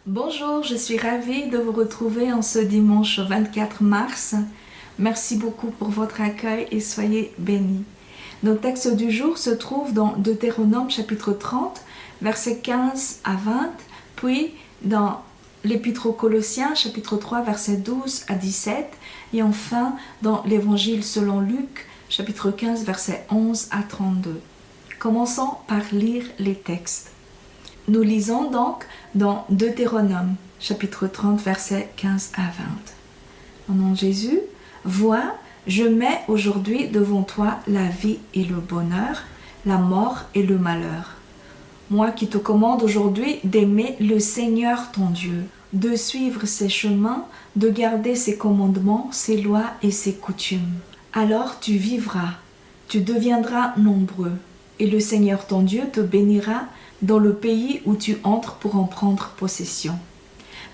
Bonjour, je suis ravie de vous retrouver en ce dimanche 24 mars. Merci beaucoup pour votre accueil et soyez bénis. Nos textes du jour se trouvent dans Deutéronome chapitre 30, versets 15 à 20, puis dans l'Épître aux Colossiens chapitre 3, versets 12 à 17, et enfin dans l'Évangile selon Luc chapitre 15, versets 11 à 32. Commençons par lire les textes. Nous lisons donc dans Deutéronome, chapitre 30, versets 15 à 20. Au nom de Jésus, vois, je mets aujourd'hui devant toi la vie et le bonheur, la mort et le malheur. Moi qui te commande aujourd'hui d'aimer le Seigneur ton Dieu, de suivre ses chemins, de garder ses commandements, ses lois et ses coutumes. Alors tu vivras, tu deviendras nombreux, et le Seigneur ton Dieu te bénira dans le pays où tu entres pour en prendre possession.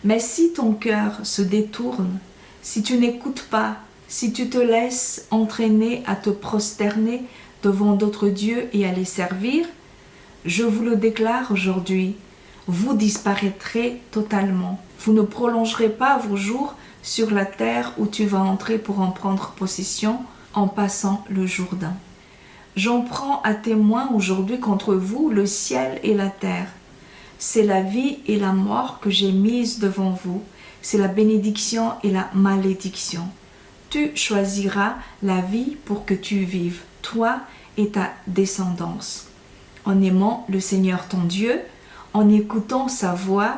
Mais si ton cœur se détourne, si tu n'écoutes pas, si tu te laisses entraîner à te prosterner devant d'autres dieux et à les servir, je vous le déclare aujourd'hui, vous disparaîtrez totalement. Vous ne prolongerez pas vos jours sur la terre où tu vas entrer pour en prendre possession en passant le Jourdain. J'en prends à témoin aujourd'hui contre vous le ciel et la terre. C'est la vie et la mort que j'ai mises devant vous. C'est la bénédiction et la malédiction. Tu choisiras la vie pour que tu vives, toi et ta descendance, en aimant le Seigneur ton Dieu, en écoutant sa voix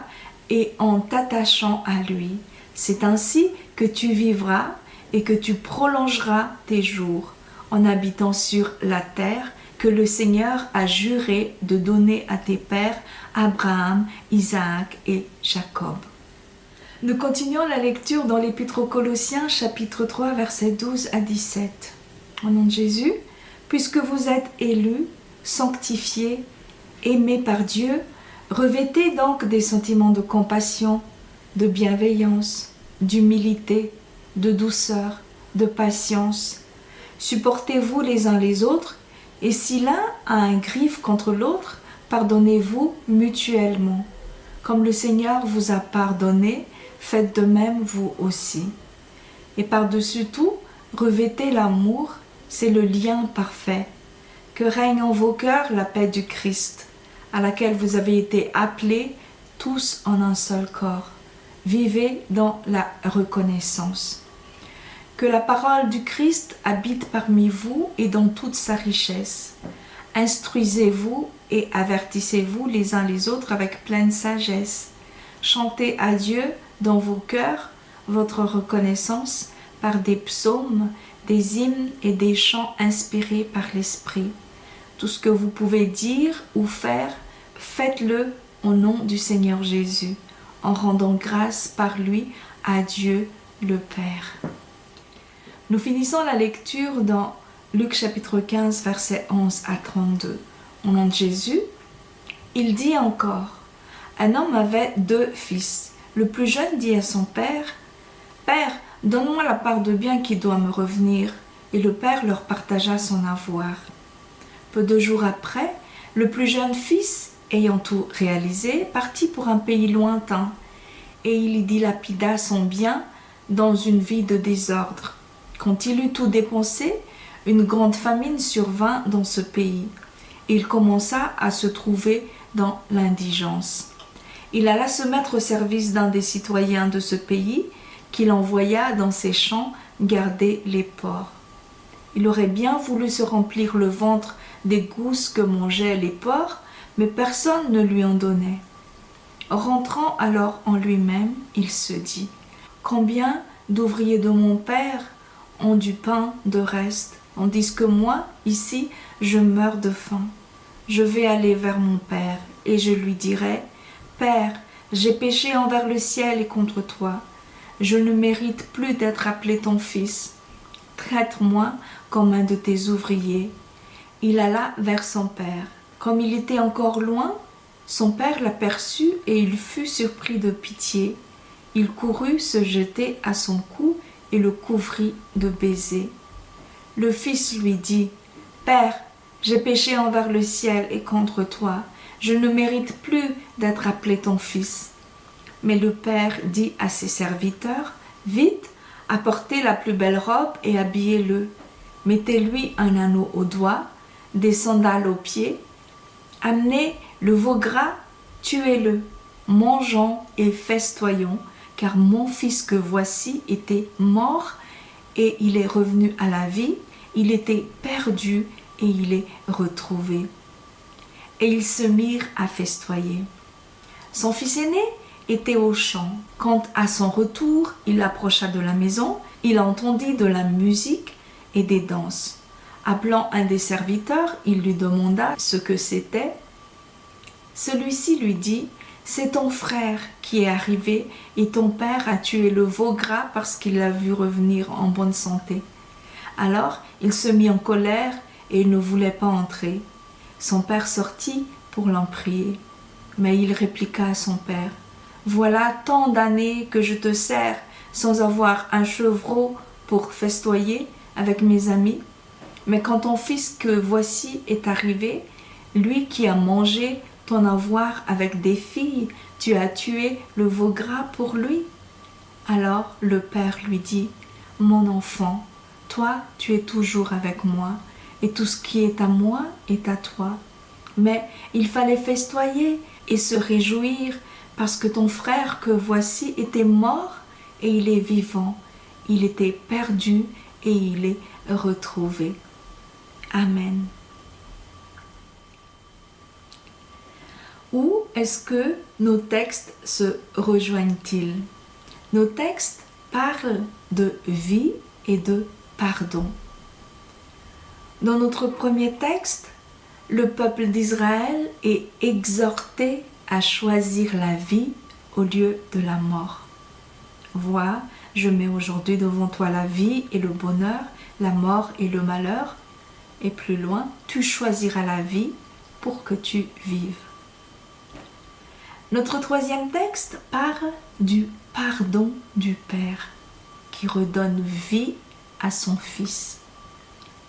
et en t'attachant à lui. C'est ainsi que tu vivras et que tu prolongeras tes jours, en habitant sur la terre que le Seigneur a juré de donner à tes pères, Abraham, Isaac et Jacob. Nous continuons la lecture dans l'Épître aux Colossiens, chapitre 3, versets 12 à 17. Au nom de Jésus, puisque vous êtes élus, sanctifiés, aimés par Dieu, revêtez donc des sentiments de compassion, de bienveillance, d'humilité, de douceur, de patience. Supportez-vous les uns les autres, et si l'un a un grief contre l'autre, pardonnez-vous mutuellement. Comme le Seigneur vous a pardonné, faites de même vous aussi. Et par-dessus tout, revêtez l'amour, c'est le lien parfait. Que règne en vos cœurs la paix du Christ, à laquelle vous avez été appelés tous en un seul corps. Vivez dans la reconnaissance. Que la parole du Christ habite parmi vous et dans toute sa richesse. Instruisez-vous et avertissez-vous les uns les autres avec pleine sagesse. Chantez à Dieu dans vos cœurs votre reconnaissance par des psaumes, des hymnes et des chants inspirés par l'Esprit. Tout ce que vous pouvez dire ou faire, faites-le au nom du Seigneur Jésus, en rendant grâce par lui à Dieu le Père. Nous finissons la lecture dans Luc chapitre 15, versets 11 à 32. Au nom de Jésus, il dit encore, un homme avait 2 fils. Le plus jeune dit à son père, « Père, donne-moi la part de bien qui doit me revenir. » Et le père leur partagea son avoir. Peu de jours après, le plus jeune fils, ayant tout réalisé, partit pour un pays lointain, et il y dilapida son bien dans une vie de désordre. Quand il eut tout dépensé, une grande famine survint dans ce pays. Il commença à se trouver dans l'indigence. Il alla se mettre au service d'un des citoyens de ce pays, qu'il envoya dans ses champs garder les porcs. Il aurait bien voulu se remplir le ventre des gousses que mangeaient les porcs, mais personne ne lui en donnait. Rentrant alors en lui-même, il se dit, « Combien d'ouvriers de mon père ont du pain de reste, tandis que moi, ici, je meurs de faim. Je vais aller vers mon père, et je lui dirai, « Père, j'ai péché envers le ciel et contre toi. Je ne mérite plus d'être appelé ton fils. Traite-moi comme un de tes ouvriers. » Il alla vers son père. Comme il était encore loin, son père l'aperçut et il fut surpris de pitié. Il courut se jeter à son cou et le couvrit de baisers. Le fils lui dit, « Père, j'ai péché envers le ciel et contre toi. Je ne mérite plus d'être appelé ton fils. » Mais le père dit à ses serviteurs, « Vite, apportez la plus belle robe et habillez-le. Mettez-lui un anneau au doigt, des sandales aux pieds. Amenez le veau gras, tuez-le. Mangeons et festoyons, car mon fils que voici était mort et il est revenu à la vie. Il était perdu et il est retrouvé. » Et ils se mirent à festoyer. Son fils aîné était au champ. Quand à son retour, il approcha de la maison, il entendit de la musique et des danses. Appelant un des serviteurs, il lui demanda ce que c'était. Celui-ci lui dit, « C'est ton frère qui est arrivé et ton père a tué le veau gras parce qu'il l'a vu revenir en bonne santé. » Alors il se mit en colère et il ne voulait pas entrer. Son père sortit pour l'en prier. Mais il répliqua à son père, « Voilà tant d'années que je te sers sans avoir un chevreau pour festoyer avec mes amis. Mais quand ton fils que voici est arrivé, lui qui a mangé ton avoir avec des filles, tu as tué le veau gras pour lui. » Alors le père lui dit, « Mon enfant, toi tu es toujours avec moi, et tout ce qui est à moi est à toi. Mais il fallait festoyer et se réjouir, parce que ton frère que voici était mort et il est vivant. Il était perdu et il est retrouvé. » Amen. Où est-ce que nos textes se rejoignent-ils? Nos textes parlent de vie et de pardon. Dans notre premier texte, le peuple d'Israël est exhorté à choisir la vie au lieu de la mort. Vois, je mets aujourd'hui devant toi la vie et le bonheur, la mort et le malheur. Et plus loin, tu choisiras la vie pour que tu vives. Notre troisième texte parle du pardon du Père qui redonne vie à son Fils.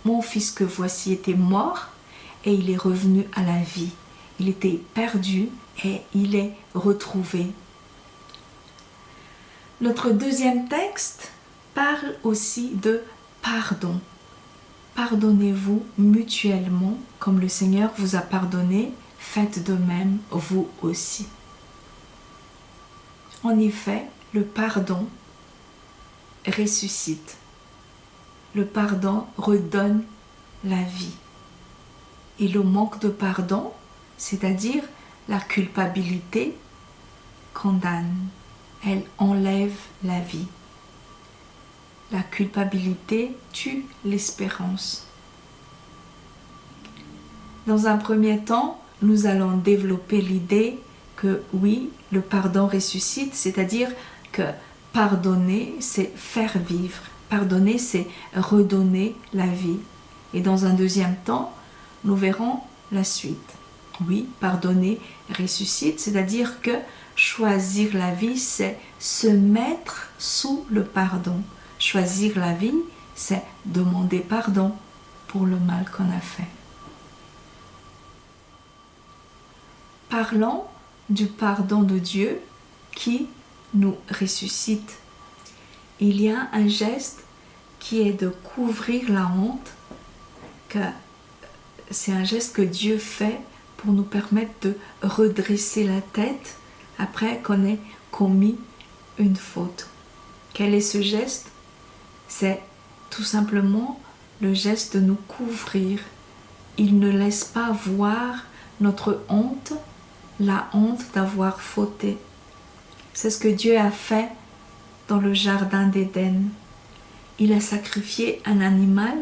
Mon fils que voici était mort et il est revenu à la vie. Il était perdu et il est retrouvé. Notre deuxième texte parle aussi de pardon. Pardonnez-vous mutuellement comme le Seigneur vous a pardonné, faites de même vous aussi. En effet, le pardon ressuscite. Le pardon redonne la vie. Et le manque de pardon, c'est-à-dire la culpabilité, condamne. Elle enlève la vie. La culpabilité tue l'espérance. Dans un premier temps, nous allons développer l'idée que oui, le pardon ressuscite, c'est-à-dire que pardonner, c'est faire vivre. Pardonner, c'est redonner la vie. Et dans un deuxième temps, nous verrons la suite. Oui, pardonner ressuscite, c'est-à-dire que choisir la vie, c'est se mettre sous le pardon. Choisir la vie, c'est demander pardon pour le mal qu'on a fait. Parlons du pardon de Dieu qui nous ressuscite. Il y a un geste qui est de couvrir la honte, que c'est un geste que Dieu fait pour nous permettre de redresser la tête après qu'on ait commis une faute. Quel est ce geste? C'est tout simplement le geste de nous couvrir. Il ne laisse pas voir notre honte, la honte d'avoir fauté. C'est ce que Dieu a fait dans le jardin d'Éden. Il a sacrifié un animal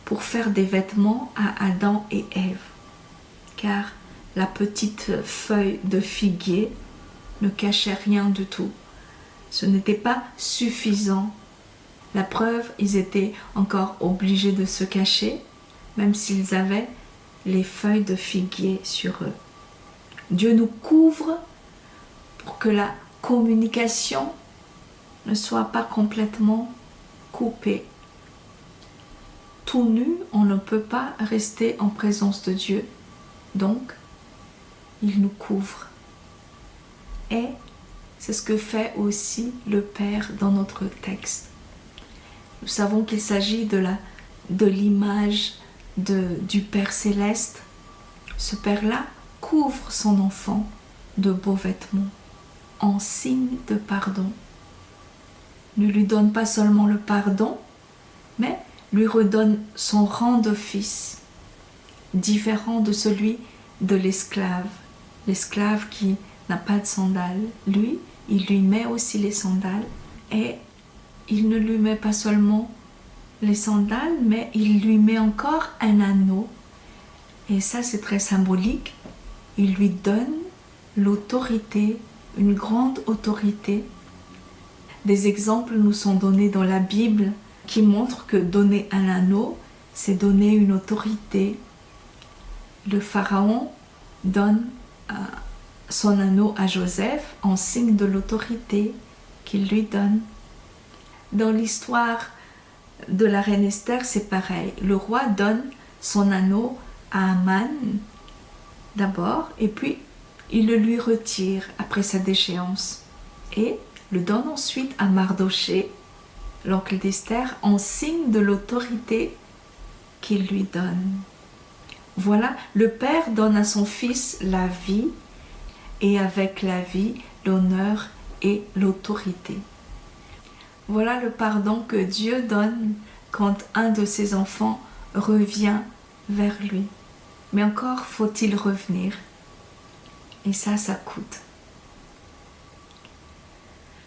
pour faire des vêtements à Adam et Ève, car la petite feuille de figuier ne cachait rien du tout. Ce n'était pas suffisant. La preuve, ils étaient encore obligés de se cacher, même s'ils avaient les feuilles de figuier sur eux. Dieu nous couvre pour que la communication ne soit pas complètement coupée. Tout nu, on ne peut pas rester en présence de Dieu. Donc, il nous couvre. Et C'est ce que fait aussi le Père dans notre texte. Nous savons qu'il s'agit de l'image du Père céleste. Ce Père-là couvre son enfant de beaux vêtements en signe de pardon. Ne lui donne pas seulement le pardon, mais lui redonne son rang de fils, différent de celui de l'esclave. L'esclave qui n'a pas de sandales, lui, il lui met aussi les sandales et il ne lui met pas seulement les sandales, mais il lui met encore un anneau. Et ça, c'est très symbolique. Il lui donne l'autorité, une grande autorité. Des exemples nous sont donnés dans la Bible qui montrent que donner un anneau, c'est donner une autorité. Le Pharaon donne son anneau à Joseph en signe de l'autorité qu'il lui donne. Dans l'histoire de la reine Esther, c'est pareil. Le roi donne son anneau à Aman d'abord et puis il le lui retire après sa déchéance et le donne ensuite à Mardoché, l'oncle d'Esther, en signe de l'autorité qu'il lui donne. Voilà, le Père donne à son Fils la vie et avec la vie, l'honneur et l'autorité. Voilà le pardon que Dieu donne quand un de ses enfants revient vers lui. Mais encore faut-il revenir. Et ça coûte.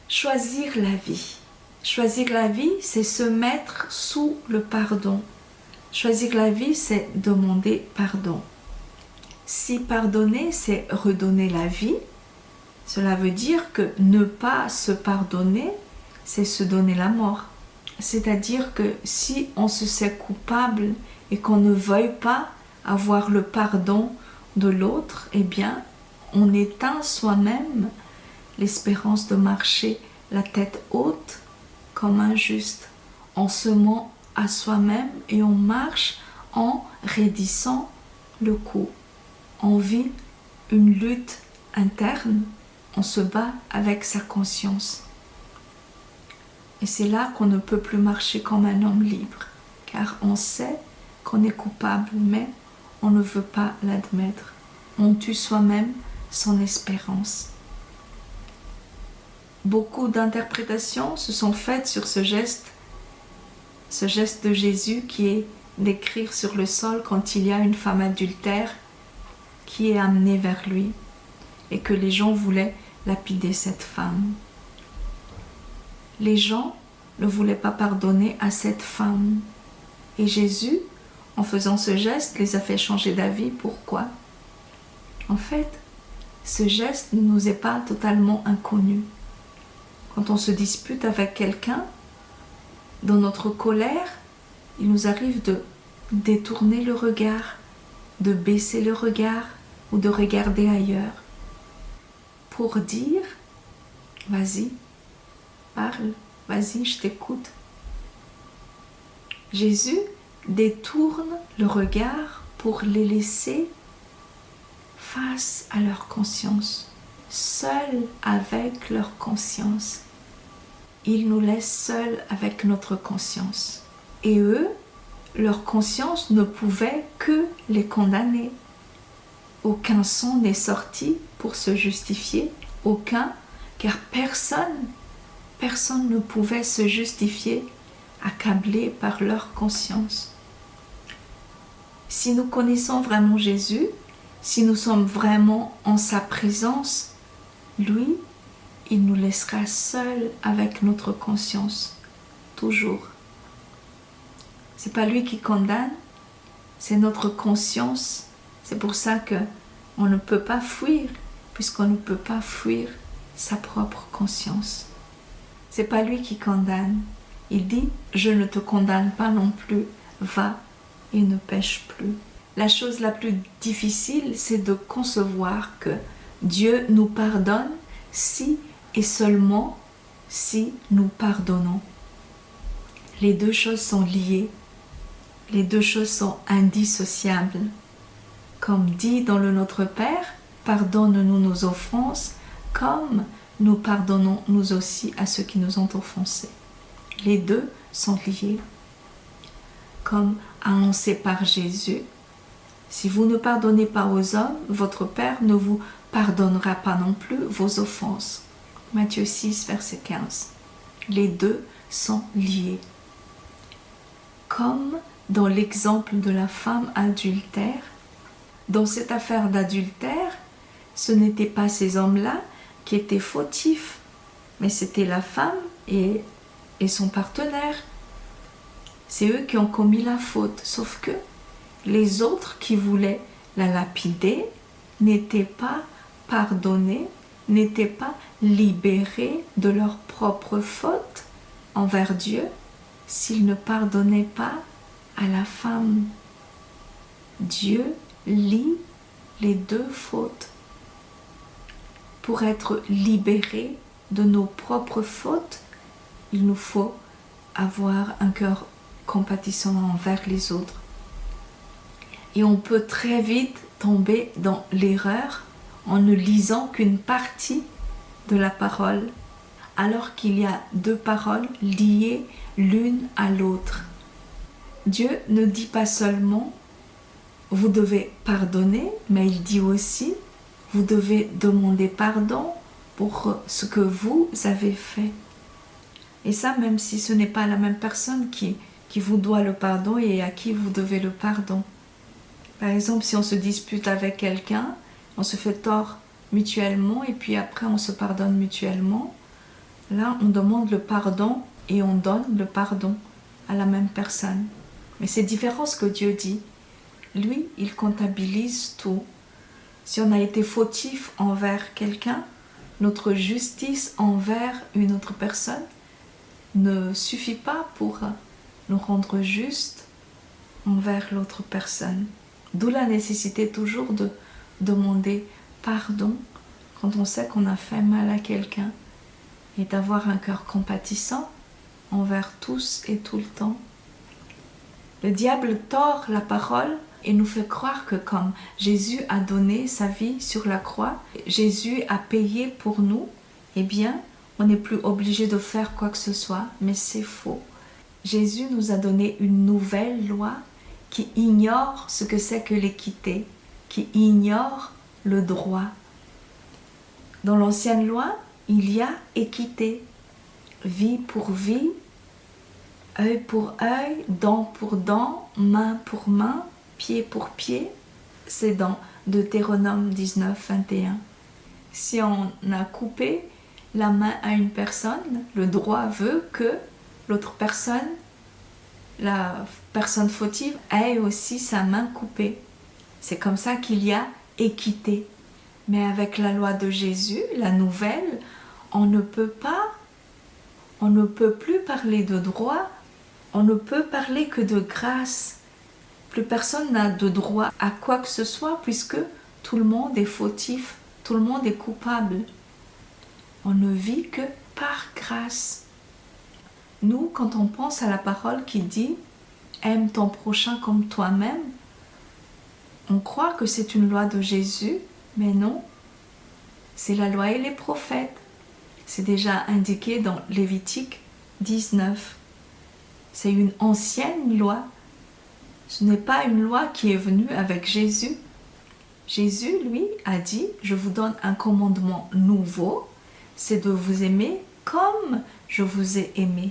Choisir la vie. Choisir la vie, c'est se mettre sous le pardon. Choisir la vie, c'est demander pardon. Si pardonner, c'est redonner la vie, cela veut dire que ne pas se pardonner, c'est se donner la mort. C'est-à-dire que si on se sait coupable et qu'on ne veuille pas avoir le pardon de l'autre, eh bien, on éteint soi-même l'espérance de marcher la tête haute comme un juste. On se ment à soi-même et on marche en raidissant le cou. On vit une lutte interne, on se bat avec sa conscience. Et c'est là qu'on ne peut plus marcher comme un homme libre, car on sait qu'on est coupable, mais on ne veut pas l'admettre. On tue soi-même son espérance. Beaucoup d'interprétations se sont faites sur ce geste de Jésus qui est d'écrire sur le sol quand il y a une femme adultère qui est amenée vers lui et que les gens voulaient lapider cette femme. Les gens ne voulaient pas pardonner à cette femme. Et Jésus, en faisant ce geste, les a fait changer d'avis. Pourquoi? En fait, ce geste ne nous est pas totalement inconnu. Quand on se dispute avec quelqu'un, dans notre colère, il nous arrive de détourner le regard, de baisser le regard ou de regarder ailleurs pour dire « Vas-y, parle, vas-y, je t'écoute ». Jésus détourne le regard pour les laisser face à leur conscience, seuls avec leur conscience. Il nous laisse seuls avec notre conscience. Et eux, leur conscience ne pouvait que les condamner. Aucun son n'est sorti pour se justifier, aucun, car personne ne pouvait se justifier accablés par leur conscience. Si nous connaissons vraiment Jésus, si nous sommes vraiment en sa présence, lui, il nous laissera seuls avec notre conscience, toujours. C'est pas lui qui condamne, c'est notre conscience. C'est pour ça que on ne peut pas fuir, puisqu'on ne peut pas fuir sa propre conscience. C'est pas lui qui condamne. Il dit, je ne te condamne pas non plus, va et ne pêche plus. La chose la plus difficile, c'est de concevoir que Dieu nous pardonne si et seulement si nous pardonnons. Les deux choses sont liées, les deux choses sont indissociables. Comme dit dans le Notre Père, pardonne-nous nos offenses comme nous pardonnons nous aussi à ceux qui nous ont offensés. Les deux sont liés. Comme annoncé par Jésus, si vous ne pardonnez pas aux hommes, votre Père ne vous pardonnera pas non plus vos offenses. Matthieu 6, verset 15. Les deux sont liés. Comme dans l'exemple de la femme adultère, dans cette affaire d'adultère, ce n'étaient pas ces hommes-là qui étaient fautifs, mais c'était la femme et son partenaire. C'est eux qui ont commis la faute, sauf que les autres qui voulaient la lapider n'étaient pas pardonnés, n'étaient pas libérés de leur propre faute envers Dieu s'ils ne pardonnaient pas à la femme. Dieu lie les deux fautes. Pour être libérés de nos propres fautes, il nous faut avoir un cœur compatissant envers les autres. Et on peut très vite tomber dans l'erreur en ne lisant qu'une partie de la parole, alors qu'il y a deux paroles liées l'une à l'autre. Dieu ne dit pas seulement « vous devez pardonner », mais il dit aussi « vous devez demander pardon pour ce que vous avez fait ». Et ça, même si ce n'est pas la même personne qui vous doit le pardon et à qui vous devez le pardon. Par exemple, si on se dispute avec quelqu'un, on se fait tort mutuellement et puis après on se pardonne mutuellement. Là, on demande le pardon et on donne le pardon à la même personne. Mais c'est différent ce que Dieu dit. Lui, il comptabilise tout. Si on a été fautif envers quelqu'un, notre justice envers une autre personne ne suffit pas pour nous rendre justes envers l'autre personne. D'où la nécessité toujours de demander pardon quand on sait qu'on a fait mal à quelqu'un et d'avoir un cœur compatissant envers tous et tout le temps. Le diable tord la parole et nous fait croire que comme Jésus a donné sa vie sur la croix, Jésus a payé pour nous, eh bien, on n'est plus obligé de faire quoi que ce soit, mais c'est faux. Jésus nous a donné une nouvelle loi qui ignore ce que c'est que l'équité, qui ignore le droit. Dans l'ancienne loi, il y a équité, vie pour vie, œil pour œil, dent pour dent, main pour main, pied pour pied. C'est dans Deutéronome 19, 21. Si on a coupé la main à une personne, le droit veut que l'autre personne, la personne fautive, ait aussi sa main coupée. C'est comme ça qu'il y a équité. Mais avec la loi de Jésus, la nouvelle, on ne peut plus parler de droit, on ne peut parler que de grâce. Plus personne n'a de droit à quoi que ce soit puisque tout le monde est fautif, tout le monde est coupable. On ne vit que par grâce. Nous, quand on pense à la parole qui dit « aime ton prochain comme toi-même », on croit que c'est une loi de Jésus, mais non, c'est la loi et les prophètes. C'est déjà indiqué dans Lévitique 19. C'est une ancienne loi. Ce n'est pas une loi qui est venue avec Jésus. Jésus, lui, a dit « Je vous donne un commandement nouveau, c'est de vous aimer comme je vous ai aimé. »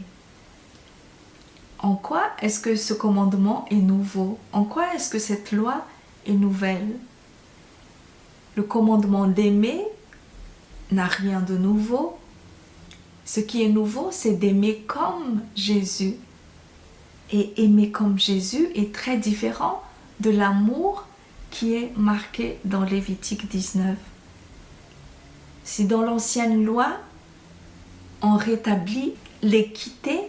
En quoi est-ce que ce commandement est nouveau? En quoi est-ce que cette loi est nouvelle? Le commandement d'aimer n'a rien de nouveau. Ce qui est nouveau, c'est d'aimer comme Jésus. Et aimer comme Jésus est très différent de l'amour qui est marqué dans Lévitique 19. Si dans l'ancienne loi, on rétablit l'équité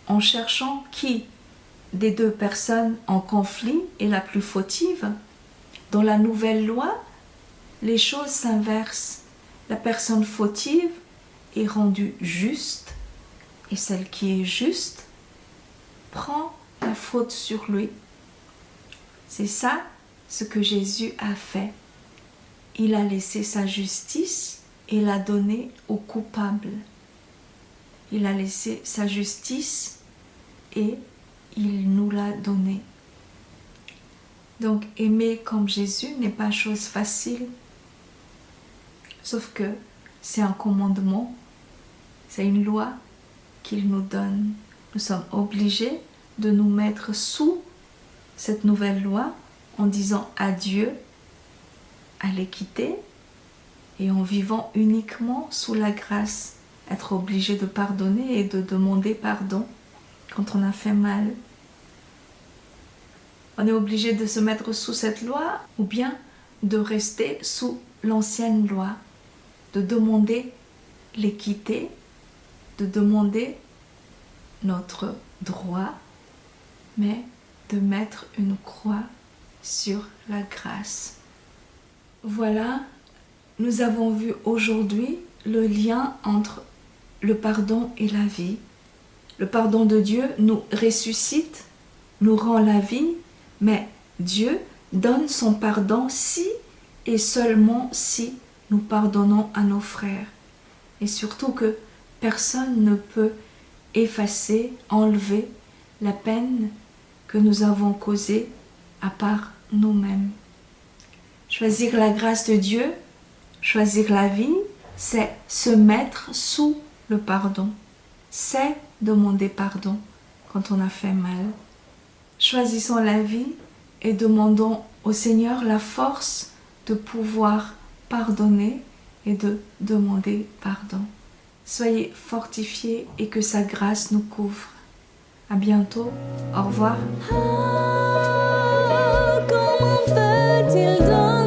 en cherchant qui des deux personnes en conflit est la plus fautive, dans la nouvelle loi, les choses s'inversent. La personne fautive est rendue juste et celle qui est juste prend la faute sur lui. C'est ça ce que Jésus a fait. Il a laissé sa justice et l'a donné aux coupables. Il a laissé sa justice et il nous l'a donné. Donc aimer comme Jésus n'est pas chose facile, sauf que c'est un commandement, c'est une loi qu'il nous donne. Nous sommes obligés de nous mettre sous cette nouvelle loi en disant adieu à l'équité et en vivant uniquement sous la grâce. Être obligé de pardonner et de demander pardon quand on a fait mal. On est obligé de se mettre sous cette loi ou bien de rester sous l'ancienne loi, de demander l'équité, de demander notre droit, mais de mettre une croix sur la grâce. Voilà, nous avons vu aujourd'hui le lien entre le pardon et la vie. Le pardon de Dieu nous ressuscite, nous rend la vie, mais Dieu donne son pardon si et seulement si nous pardonnons à nos frères. Et surtout que personne ne peut effacer, enlever la peine que nous avons causée à part nous-mêmes. Choisir la grâce de Dieu, choisir la vie, c'est se mettre sous le pardon. C'est demander pardon quand on a fait mal. Choisissons la vie et demandons au Seigneur la force de pouvoir pardonner et de demander pardon. Soyez fortifiés et que sa grâce nous couvre. À bientôt. Au revoir. Comment peut-il donner